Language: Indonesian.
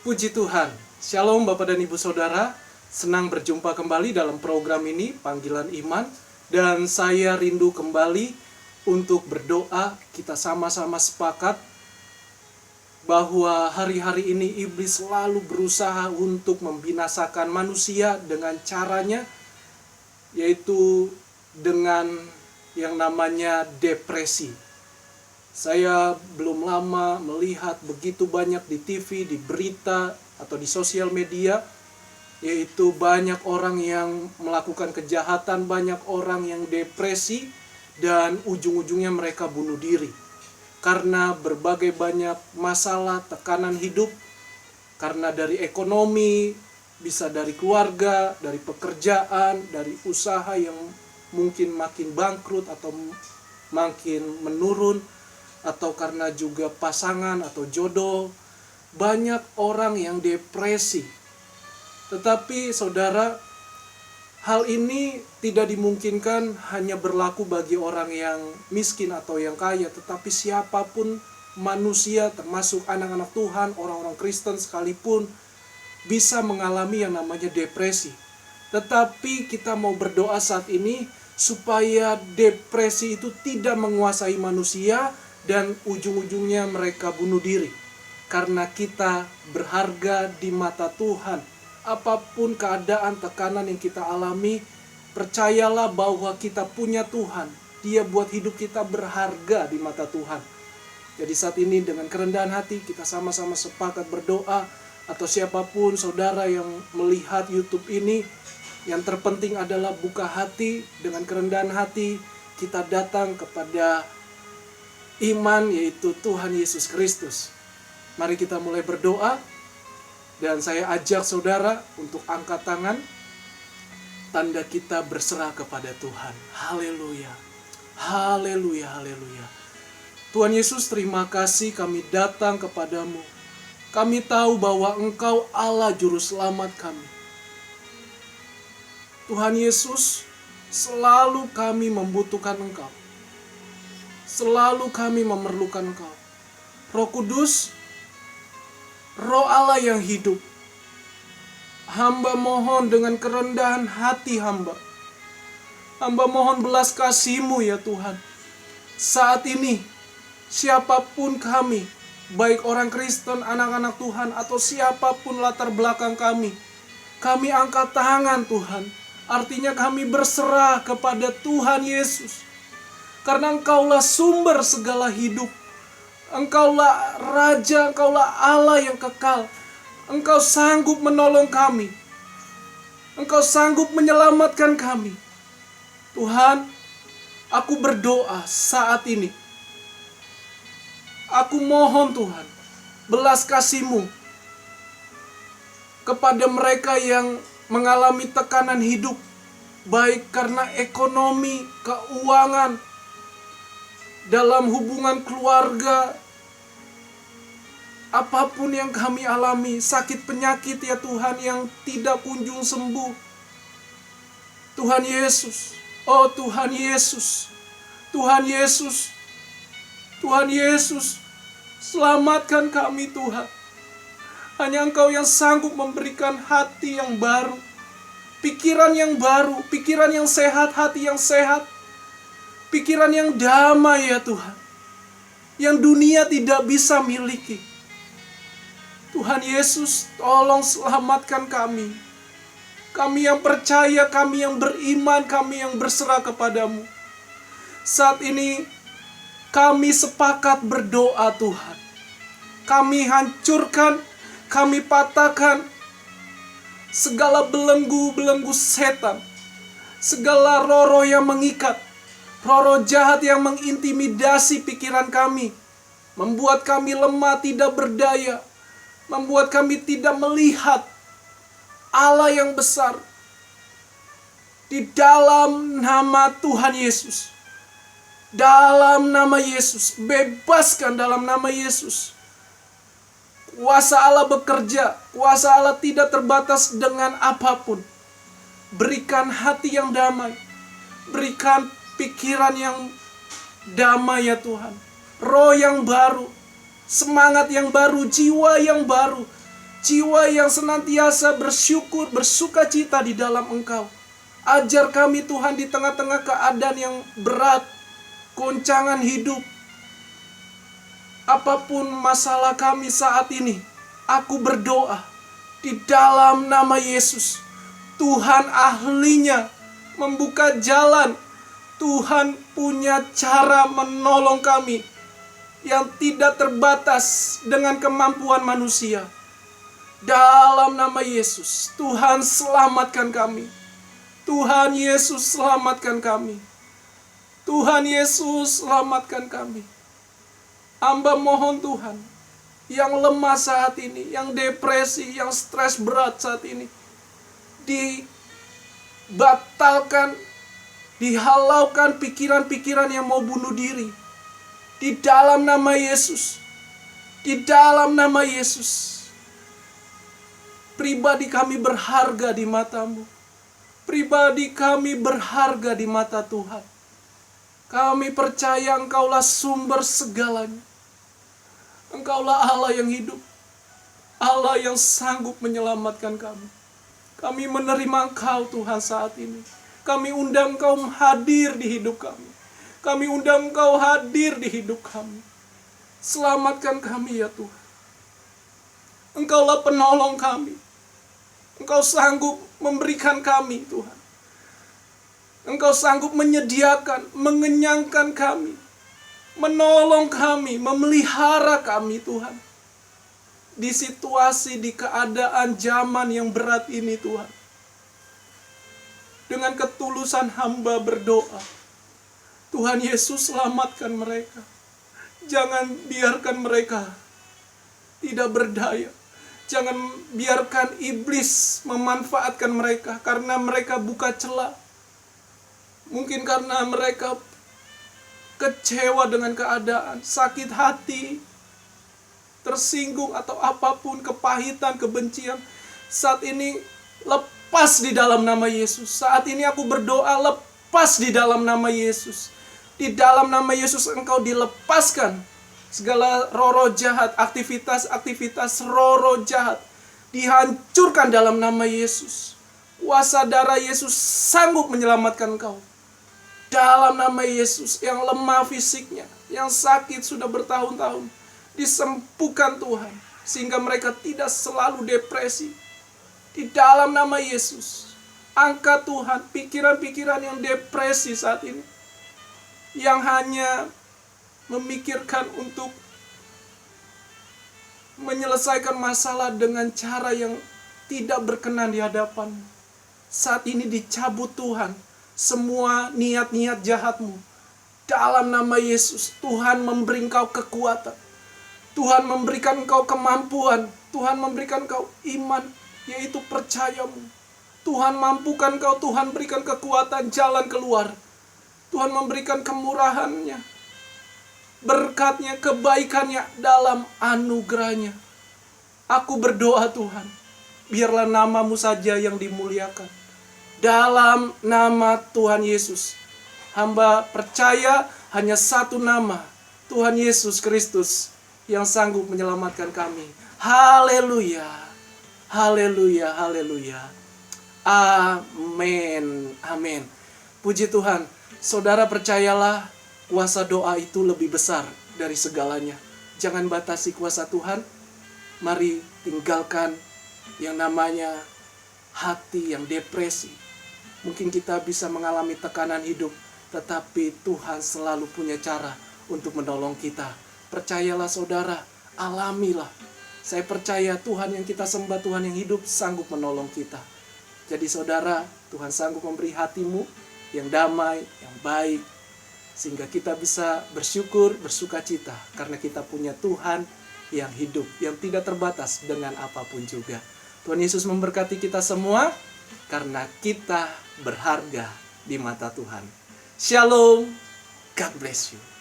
Puji Tuhan. Shalom Bapak dan Ibu Saudara. Senang berjumpa kembali dalam program ini, Panggilan Iman. Dan saya rindu kembali untuk berdoa. Kita sama-sama sepakat bahwa hari-hari ini iblis selalu berusaha untuk membinasakan manusia dengan caranya, yaitu dengan yang namanya depresi. Saya belum lama melihat begitu banyak di TV, di berita, atau di sosial media, yaitu banyak orang yang melakukan kejahatan, banyak orang yang depresi, dan ujung-ujungnya mereka bunuh diri. Karena berbagai banyak masalah, tekanan hidup, karena dari ekonomi, bisa dari keluarga, dari pekerjaan, dari usaha yang mungkin makin bangkrut atau makin menurun, atau karena juga pasangan atau jodoh, banyak orang yang depresi. Tetapi saudara, hal ini tidak dimungkinkan hanya berlaku bagi orang yang miskin atau yang kaya, tetapi siapapun manusia, termasuk anak-anak Tuhan, orang-orang Kristen sekalipun, bisa mengalami yang namanya depresi. Tetapi kita mau berdoa saat ini supaya depresi itu tidak menguasai manusia dan ujung-ujungnya mereka bunuh diri. Karena kita berharga di mata Tuhan. Apapun keadaan, tekanan yang kita alami, percayalah bahwa kita punya Tuhan. Dia buat hidup kita berharga di mata Tuhan. Jadi saat ini dengan kerendahan hati kita sama-sama sepakat berdoa. Atau siapapun saudara yang melihat YouTube ini, yang terpenting adalah buka hati. Dengan kerendahan hati kita datang kepada iman, yaitu Tuhan Yesus Kristus. Mari kita mulai berdoa. Dan saya ajak saudara untuk angkat tangan. Tanda kita berserah kepada Tuhan. Haleluya. Haleluya, haleluya. Tuhan Yesus, terima kasih kami datang kepadamu. Kami tahu bahwa Engkau Allah Juru Selamat kami. Tuhan Yesus, selalu kami membutuhkan Engkau. Selalu kami memerlukan Engkau. Roh Kudus, Roh Allah yang hidup, hamba mohon dengan kerendahan hati hamba. Hamba mohon belas kasih-Mu ya Tuhan. Saat ini, siapapun kami, baik orang Kristen, anak-anak Tuhan, atau siapapun latar belakang kami angkat tangan Tuhan. Artinya kami berserah kepada Tuhan Yesus. Karena Engkaulah sumber segala hidup. Engkaulah Raja, Engkaulah Allah yang kekal. Engkau sanggup menolong kami. Engkau sanggup menyelamatkan kami. Tuhan, aku berdoa saat ini. Aku mohon Tuhan, belas kasih-Mu kepada mereka yang mengalami tekanan hidup, baik karena ekonomi, keuangan, dalam hubungan keluarga, apapun yang kami alami, sakit penyakit ya Tuhan yang tidak kunjung sembuh. Tuhan Yesus, oh Tuhan Yesus, Tuhan Yesus, Tuhan Yesus, selamatkan kami Tuhan. Hanya Engkau yang sanggup memberikan hati yang baru, pikiran yang baru, pikiran yang sehat, hati yang sehat, pikiran yang damai ya Tuhan, yang dunia tidak bisa miliki. Tuhan Yesus, tolong selamatkan kami. Kami yang percaya, kami yang beriman, kami yang berserah kepadamu. Saat ini kami sepakat berdoa Tuhan. Kami hancurkan, kami patahkan segala belenggu-belenggu setan, segala roh-roh yang mengikat, roh-roh jahat yang mengintimidasi pikiran kami, membuat kami lemah, tidak berdaya, membuat kami tidak melihat Allah yang besar. Di dalam nama Tuhan Yesus, dalam nama Yesus, bebaskan dalam nama Yesus. Kuasa Allah bekerja, kuasa Allah tidak terbatas dengan apapun. Berikan hati yang damai, berikan pikiran yang damai ya Tuhan. Roh yang baru, semangat yang baru, jiwa yang baru. jiwa yang senantiasa bersyukur, bersukacita di dalam Engkau. Ajar kami Tuhan di tengah-tengah keadaan yang berat, goncangan hidup, apapun masalah kami saat ini, aku berdoa di dalam nama Yesus. Tuhan ahlinya membuka jalan. Tuhan punya cara menolong kami yang tidak terbatas dengan kemampuan manusia. Dalam nama Yesus, Tuhan selamatkan kami. Tuhan Yesus selamatkan kami. Tuhan Yesus selamatkan kami. Hamba mohon Tuhan, yang lemah saat ini, yang depresi, yang stres berat saat ini, dibatalkan, dihalaukan pikiran-pikiran yang mau bunuh diri. Di dalam nama Yesus. Di dalam nama Yesus. Pribadi kami berharga di mata-Mu. Pribadi kami berharga di mata Tuhan. Kami percaya Engkaulah sumber segalanya. Engkaulah Allah yang hidup. Allah yang sanggup menyelamatkan kami. Kami menerima Engkau Tuhan saat ini. Kami undang Engkau hadir di hidup kami. Kami undang Engkau hadir di hidup kami. Selamatkan kami ya Tuhan. Engkaulah penolong kami. Engkau sanggup memberikan kami Tuhan. Engkau sanggup menyediakan, mengenyangkan kami. Menolong kami, memelihara kami Tuhan. Di situasi, di keadaan zaman yang berat ini Tuhan. Dengan ketulusan hamba berdoa. Tuhan Yesus selamatkan mereka. Jangan biarkan mereka tidak berdaya. Jangan biarkan iblis memanfaatkan mereka karena mereka buka celah. Mungkin karena mereka kecewa dengan keadaan, sakit hati, tersinggung atau apapun, kepahitan, kebencian. Saat ini lepas di dalam nama Yesus. Saat ini aku berdoa, lepas di dalam nama Yesus. Di dalam nama Yesus engkau dilepaskan. Segala roh-roh jahat, aktivitas-aktivitas roh-roh jahat dihancurkan dalam nama Yesus. Kuasa darah Yesus sanggup menyelamatkan engkau. Dalam nama Yesus, yang lemah fisiknya, yang sakit sudah bertahun-tahun, disembuhkan Tuhan. Sehingga mereka tidak selalu depresi. Di dalam nama Yesus, angkat Tuhan pikiran-pikiran yang depresi saat ini. Yang hanya memikirkan untuk menyelesaikan masalah dengan cara yang tidak berkenan di hadapan. Saat ini dicabut Tuhan semua niat-niat jahatmu. Dalam nama Yesus, Tuhan memberi engkau kekuatan. Tuhan memberikan engkau kemampuan. Tuhan memberikan engkau iman, yaitu percayamu. Tuhan mampukan engkau, Tuhan berikan kekuatan jalan keluar. Tuhan memberikan kemurahannya, berkatnya, kebaikannya dalam anugerahnya. Aku berdoa Tuhan, biarlah namamu saja yang dimuliakan. Dalam nama Tuhan Yesus, hamba percaya hanya satu nama, Tuhan Yesus Kristus, yang sanggup menyelamatkan kami. Haleluya, haleluya, haleluya. Amin, amin. Puji Tuhan, saudara percayalah, kuasa doa itu lebih besar dari segalanya. Jangan batasi kuasa Tuhan. Mari tinggalkan yang namanya hati yang depresi. Mungkin kita bisa mengalami tekanan hidup, tetapi Tuhan selalu punya cara untuk menolong kita. Percayalah saudara, alamilah. Saya percaya Tuhan yang kita sembah, Tuhan yang hidup, sanggup menolong kita. Jadi saudara, Tuhan sanggup memberi hatimu yang damai, yang baik, sehingga kita bisa bersyukur, bersukacita, karena kita punya Tuhan yang hidup, yang tidak terbatas dengan apapun juga. Tuhan Yesus memberkati kita semua, karena kita berharga di mata Tuhan. Shalom, God bless you.